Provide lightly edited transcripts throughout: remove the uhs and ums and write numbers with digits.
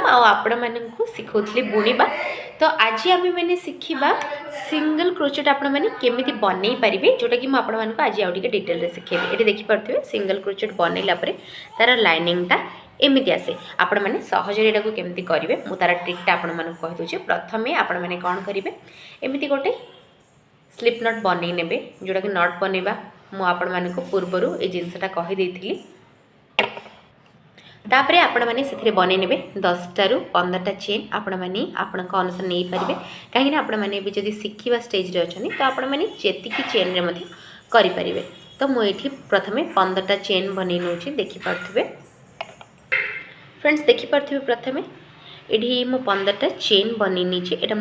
आपण मानकु सिखौतली बुणीबा। तो आज आम मैंने शिखा सिंगल क्रोचेट आपण मैंने केमी बनई पारे जोटा कि मुझे आपको आज आउ डिटेल शिखेबी। ये देखिपे सिंगल क्रोचेट बनइला तार लाइनिंगटा एमती आसे आपण मैंने सहज यहाँ केमती करेंगे मु तार ट्रिकटा आपण मानक कहीदे। प्रथमे आपण मैंने कौन करेंगे एमती गोटे स्लिप नट बनई ने जोटा कि नट बनइबा मु आपण मानक पूर्वर ये जिनसटा कहीदे। तापर आपण मैंने से बनई ने 10 रू 15टा चेन आपण मैंने आपण अनुसार नहीं पारे कहीं आपण मैंने भी जब शिखा स्टेज रे अच्छा तो आपण मैंने जी चेन रे करें। तो मुझे प्रथमे 15टा चेन बनई नौ देखिपे फ्रेंड्स देखिपे प्रथमे ये मो 15टा चेन बनई नीचे एटा।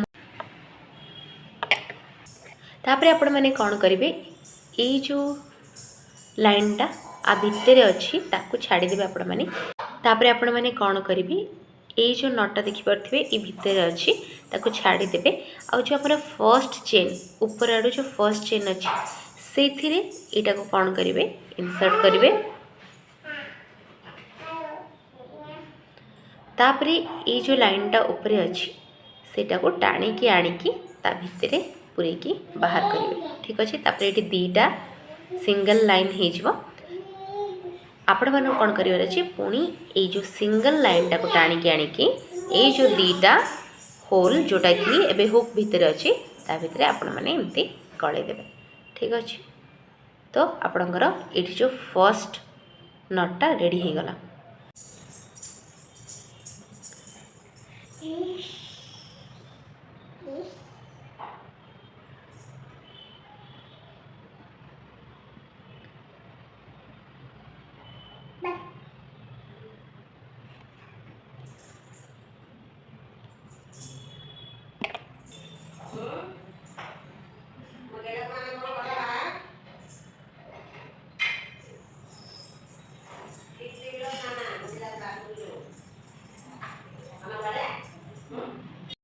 तापर आपण मैंने कौन करेंगे ये जो लाइनटा आ भितर अच्छी ताकू छाड़ीदेवे आपण मैंने। तापर आपण मैंने कौन करेंगे ये जो नटा देखिपे ये भितर अच्छी ताकू छाड़ीदेवे। आ जो आप फर्स्ट चेन ऊपर आड़ जो फर्स्ट चेन अच्छी से यहाँ को कौन करेंगे इंसर्ट करेंगे। तापर ये जो लाइनटा ऊपर अच्छी सेटा को टाणिकी आणिकी ता भितर पूरेकी बाहर करेंगे। ठीक अच्छे तापर ये दीटा सिंगल लाइन हो आपण मन कौन करार अच्छे पुणी ये जो सिंगल लाइन टाक टाणिकी आणिकी ये जो दीटा होल जोटा कि एबे हुक भितर अच्छे ता भितर आपण मैंने एमती गलैदेवे। ठीक अच्छे तो आपणकर ये जो फर्स्ट नटटा रेडी हो गला।